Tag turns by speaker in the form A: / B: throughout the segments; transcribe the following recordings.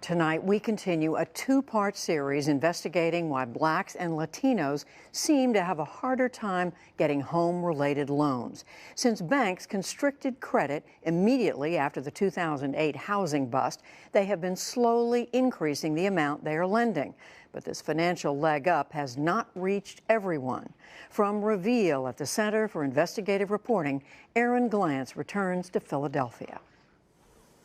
A: Tonight, we continue a two-part series investigating why Blacks and Latinos seem to have a harder time getting home-related loans. Since banks constricted credit immediately after the 2008 housing bust, they have been slowly increasing the amount they are lending. But this financial leg up has not reached everyone. From Reveal at the Center for Investigative Reporting, Aaron Glantz returns to Philadelphia.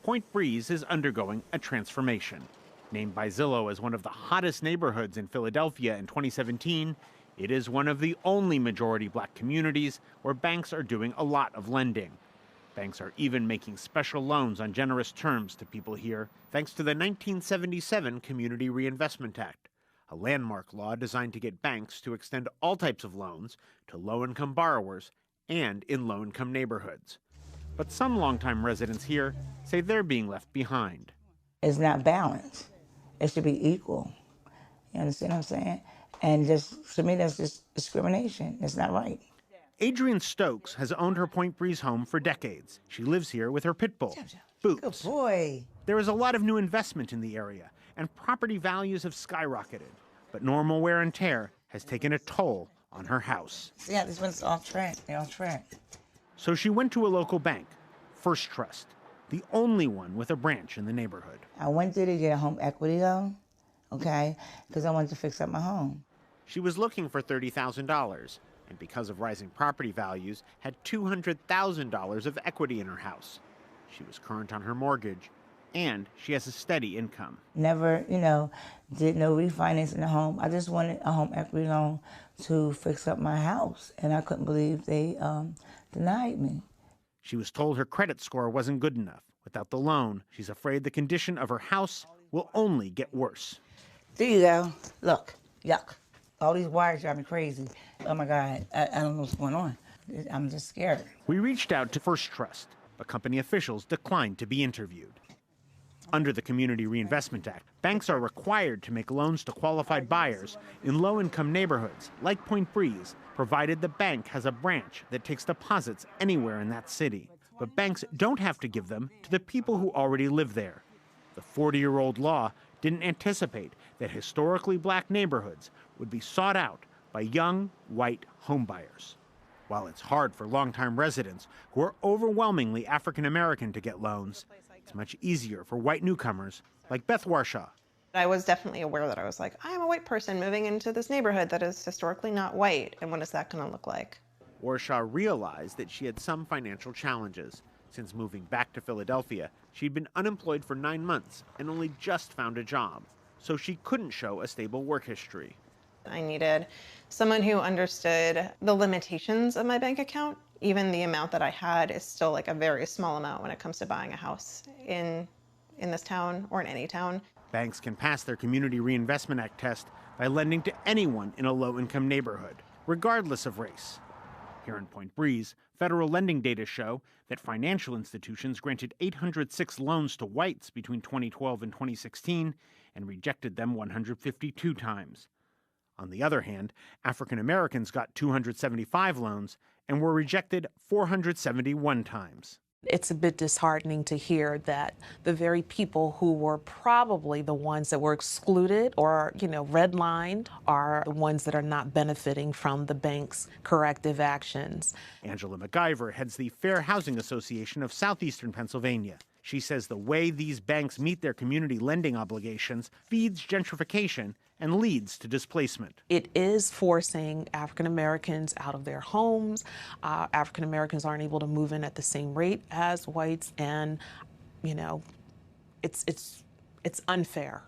B: Point Breeze is undergoing a transformation. Named by Zillow as one of the hottest neighborhoods in Philadelphia in 2017, it is one of the only majority Black communities where banks are doing a lot of lending. Banks are even making special loans on generous terms to people here, thanks to the 1977 Community Reinvestment Act, a landmark law designed to get banks to extend all types of loans to low-income borrowers and in low-income neighborhoods. But some longtime residents here say they're being left behind.
C: It's not balanced. It should be equal. You understand what I'm saying? And just, to me, that's just discrimination. It's not right.
B: Adrienne Stokes has owned her Point Breeze home for decades. She lives here with her pit bull, Boots.
C: Good boy.
B: There is a lot of new investment in the area, and property values have skyrocketed. But normal wear and tear has taken a toll on her house.
C: See how this one's off track? They're off track.
B: So she went to a local bank, First Trust, the only one with a branch in the neighborhood.
C: I went there to get a home equity loan, okay, because I wanted to fix up my home.
B: She was looking for $30,000, and because of rising property values, had $200,000 of equity in her house. She was current on her mortgage, and she has a steady income.
C: Never, did no refinancing the home. I just wanted a home equity loan to fix up my house, and I couldn't believe they denied me.
B: She was told her credit score wasn't good enough. Without the loan, she's afraid the condition of her house will only get worse.
C: There you go. Look, yuck. All these wires drive me crazy. Oh my God, I don't know what's going on. I'm just scared.
B: We reached out to First Trust, but company officials declined to be interviewed. Under the Community Reinvestment Act, banks are required to make loans to qualified buyers in low-income neighborhoods like Point Breeze, provided the bank has a branch that takes deposits anywhere in that city. But banks don't have to give them to the people who already live there. The 40-year-old law didn't anticipate that historically Black neighborhoods would be sought out by young, white homebuyers. While it's hard for longtime residents who are overwhelmingly African American to get loans, it's much easier for white newcomers like Beth Warshaw.
D: I was definitely aware that I was like, I am a white person moving into this neighborhood that is historically not white, and what is that going to look like?
B: Warshaw realized that she had some financial challenges. Since moving back to Philadelphia, she'd been unemployed for 9 months and only just found a job, so she couldn't show a stable work history.
D: I needed someone who understood the limitations of my bank account. Even the amount that I had is still like a very small amount when it comes to buying a house in this town or in any town.
B: Banks can pass their Community Reinvestment Act test by lending to anyone in a low-income neighborhood, regardless of race. Here in Point Breeze, federal lending data show that financial institutions granted 806 loans to whites between 2012 and 2016 and rejected them 152 times. On the other hand, African Americans got 275 loans and were rejected 471 times.
E: It's a bit disheartening to hear that the very people who were probably the ones that were excluded or, redlined are the ones that are not benefiting from the bank's corrective actions.
B: Angela McIver heads the Fair Housing Association of Southeastern Pennsylvania. She says the way these banks meet their community lending obligations feeds gentrification and leads to displacement.
E: It is forcing African Americans out of their homes. African Americans aren't able to move in at the same rate as whites, and it's unfair.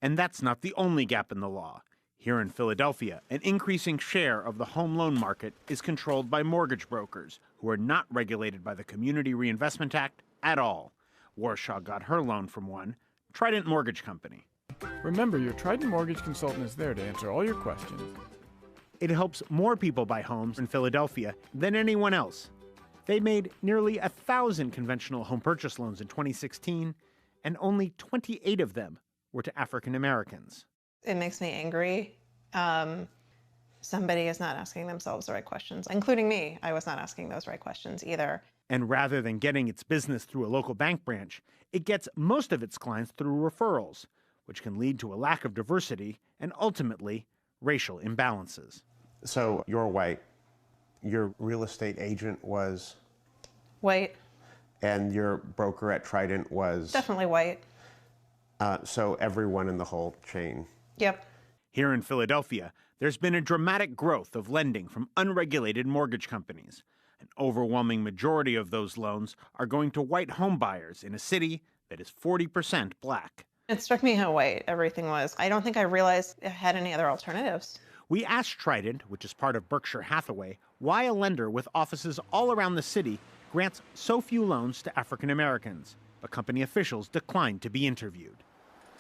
B: And that's not the only gap in the law. Here in Philadelphia, an increasing share of the home loan market is controlled by mortgage brokers who are not regulated by the Community Reinvestment Act at all. Warshaw got her loan from one, Trident Mortgage Company.
F: Remember, your Trident Mortgage consultant is there to answer all your questions.
B: It helps more people buy homes in Philadelphia than anyone else. They made nearly 1,000 conventional home purchase loans in 2016, and only 28 of them were to African Americans.
D: It makes me angry. Somebody is not asking themselves the right questions, including me. I was not asking those right questions either.
B: And rather than getting its business through a local bank branch, it gets most of its clients through referrals, which can lead to a lack of diversity and ultimately racial imbalances.
G: So you're white, your real estate agent was,
D: White,
G: and your broker at Trident was,
D: definitely white.
G: so everyone in the whole chain.
D: Yep.
B: Here in Philadelphia, there's been a dramatic growth of lending from unregulated mortgage companies. An overwhelming majority of those loans are going to white home buyers in a city that is 40% black.
D: It struck me how white everything was. I don't think I realized it had any other alternatives.
B: We asked Trident, which is part of Berkshire Hathaway, why a lender with offices all around the city grants so few loans to African Americans, but company officials declined to be interviewed.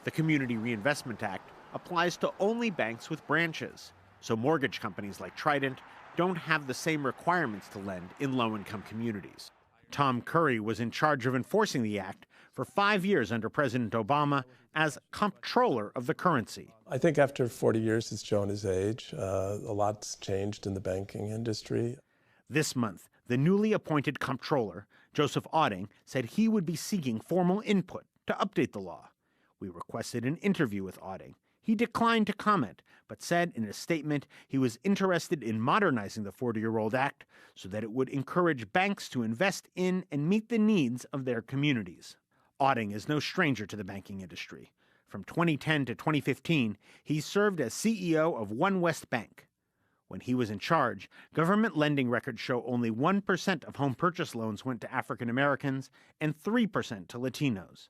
B: The Community Reinvestment Act applies to only banks with branches, so mortgage companies like Trident don't have the same requirements to lend in low-income communities. Tom Curry was in charge of enforcing the act for 5 years under President Obama as comptroller of the currency.
H: I think after 40 years, it's shown his age. A lot's changed in the banking industry.
B: This month, the newly appointed comptroller, Joseph Otting, said he would be seeking formal input to update the law. We requested an interview with Otting. He declined to comment, but said in a statement he was interested in modernizing the 40-year-old act so that it would encourage banks to invest in and meet the needs of their communities. Otting is no stranger to the banking industry. From 2010 to 2015, he served as CEO of One West Bank. When he was in charge, government lending records show only 1% of home purchase loans went to African Americans and 3% to Latinos.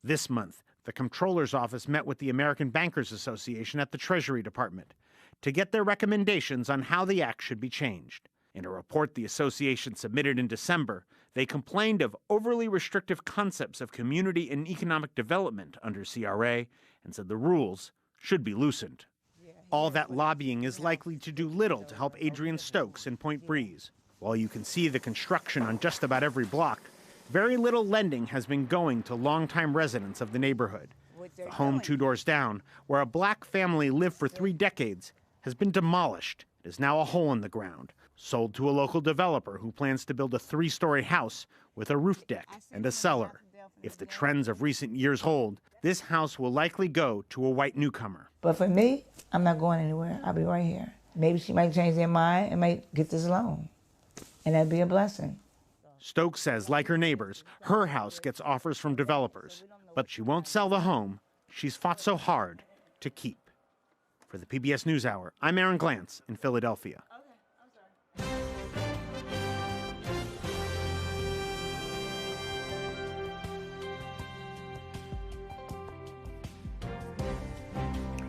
B: This month, the comptroller's office met with the American Bankers Association at the Treasury Department to get their recommendations on how the act should be changed. In a report the association submitted in December, they complained of overly restrictive concepts of community and economic development under CRA and said the rules should be loosened. All that lobbying is likely to do little to help Adrian Stokes in Point Breeze. While you can see the construction on just about every block, very little lending has been going to longtime residents of the neighborhood. The home 2 doors down, where a black family lived for 3 decades, has been demolished. It is now a hole in the ground, sold to a local developer who plans to build a 3-story house with a roof deck and a cellar. If the trends of recent years hold, this house will likely go to a white newcomer.
C: But for me, I'm not going anywhere. I'll be right here. Maybe she might change their mind and might get this loan, and that'd be a blessing.
B: Stokes says, like her neighbors, her house gets offers from developers, but she won't sell the home she's fought so hard to keep. For the PBS NewsHour, I'm Aaron Glantz in Philadelphia.